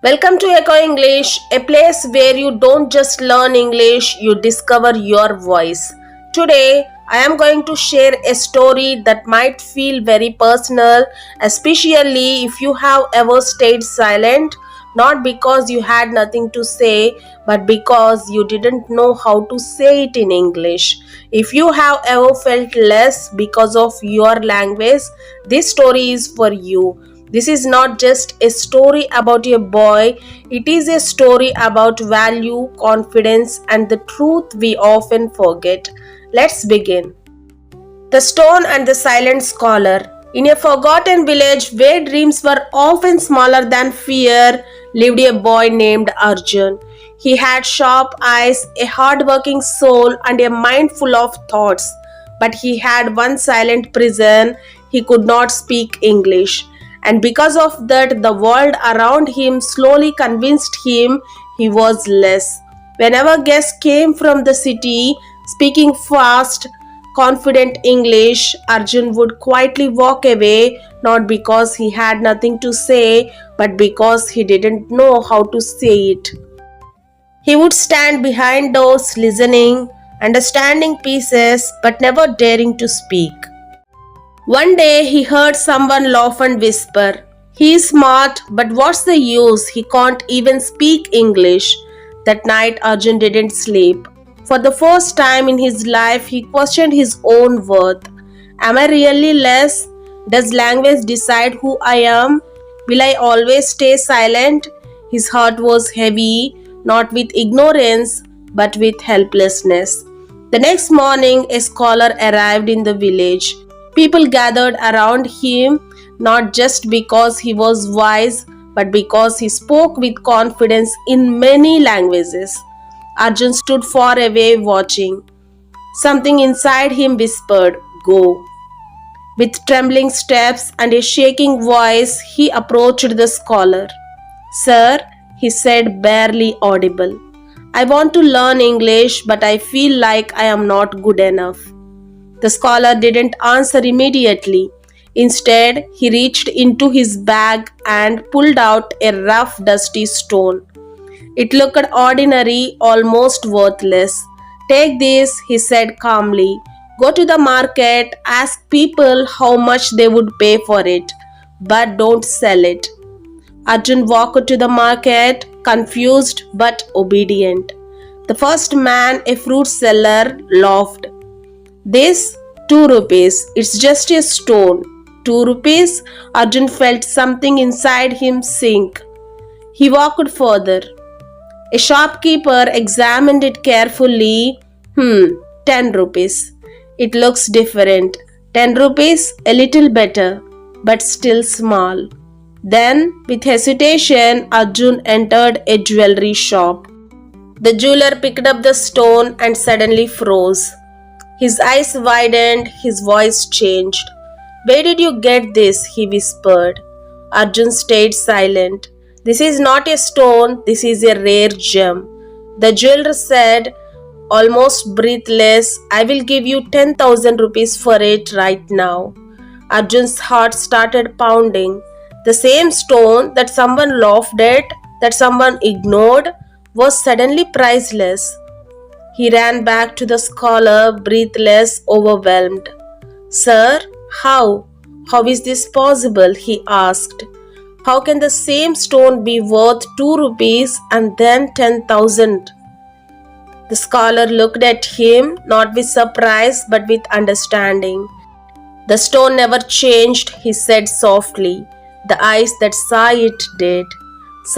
Welcome to EcoEnglish, a place where you don't just learn English, you discover your voice. Today, I am going to share a story that might feel very personal, especially if you have ever stayed silent, not because you had nothing to say, but because you didn't know how to say it in English. If you have ever felt less because of your language, this story is for you. This is not just a story about a boy, it is a story about value, confidence, and the truth we often forget. Let's begin. The Stone and the Silent Scholar. In a forgotten village where dreams were often smaller than fear, lived a boy named Arjun. He had sharp eyes, a hard-working soul, and a mind full of thoughts. But he had one silent prison. He could not speak English. And because of that, the world around him slowly convinced him he was less. Whenever guests came from the city, speaking fast, confident English, Arjun would quietly walk away, not because he had nothing to say, but because he didn't know how to say it. He would stand behind doors listening, understanding pieces, but never daring to speak. One day he heard someone laugh and whisper, "He is smart, but what's the use? He can't even speak English." That night Arjun didn't sleep. For the first time in his life, he questioned his own worth. Am I really less? Does language decide who I am? Will I always stay silent? His heart was heavy, not with ignorance, but with helplessness. The next morning, a scholar arrived in the village. People gathered around him not just because he was wise, but because he spoke with confidence in many languages. Arjun stood far away watching. Something inside him whispered, "Go." With trembling steps and a shaking voice, he approached the scholar. "Sir," he said, barely audible, "I want to learn English, but I feel like I am not good enough." The scholar didn't answer immediately. Instead, he reached into his bag and pulled out a rough, dusty stone. It looked ordinary, almost worthless. "Take this," he said calmly. "Go to the market, ask people how much they would pay for it, but don't sell it." Arjun walked to the market, confused but obedient. The first man, a fruit seller, laughed. "This, 2 rupees. It's just a stone." 2 rupees? Arjun felt something inside him sink. He walked further. A shopkeeper examined it carefully. 10 rupees. It looks different. 10 rupees? A little better, but still small. Then, with hesitation, Arjun entered a jewelry shop. The jeweler picked up the stone and suddenly froze. His eyes widened, his voice changed. "Where did you get this?" he whispered. Arjun stayed silent. "This is not a stone, this is a rare gem." The jeweler said, almost breathless, "I will give you 10,000 rupees for it right now." Arjun's heart started pounding. The same stone that someone laughed at, that someone ignored, was suddenly priceless. He ran back to the scholar, breathless, overwhelmed. "Sir, how? How is this possible?" he asked. "How can the same stone be worth 2 rupees and then 10,000? The scholar looked at him, not with surprise but with understanding. "The stone never changed," he said softly. The eyes that saw it did.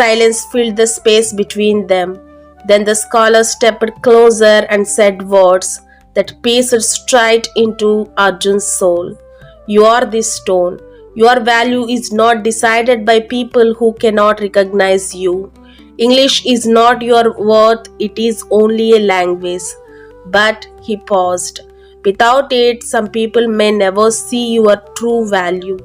Silence filled the space between them. Then the scholar stepped closer and said words that pierced straight into Arjun's soul. "You are this stone. Your value is not decided by people who cannot recognize you. English is not your worth, it is only a language." But he paused. Without it, some people may never see your true value.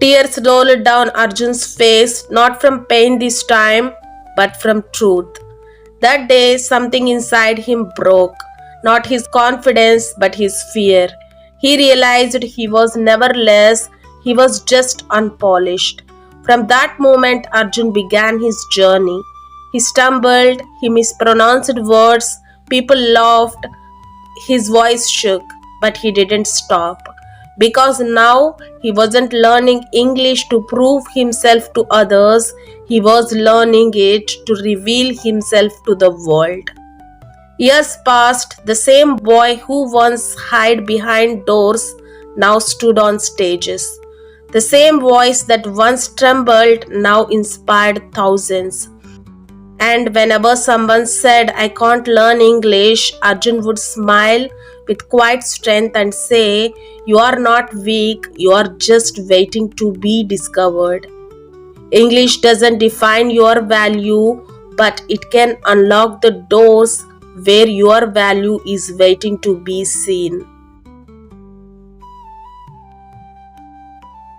Tears rolled down Arjun's face, not from pain this time, but from truth. That day, something inside him broke, not his confidence, but his fear. He realized he was never less, he was just unpolished. From that moment, Arjun began his journey. He stumbled, he mispronounced words, people laughed, his voice shook, but he didn't stop. Because now he wasn't learning English to prove himself to others, he was learning it to reveal himself to the world. Years passed, the same boy who once hid behind doors now stood on stages. The same voice that once trembled now inspired thousands. And whenever someone said, "I can't learn English," Arjun would smile with quiet strength and say, "You are not weak, you are just waiting to be discovered." English doesn't define your value, but it can unlock the doors where your value is waiting to be seen.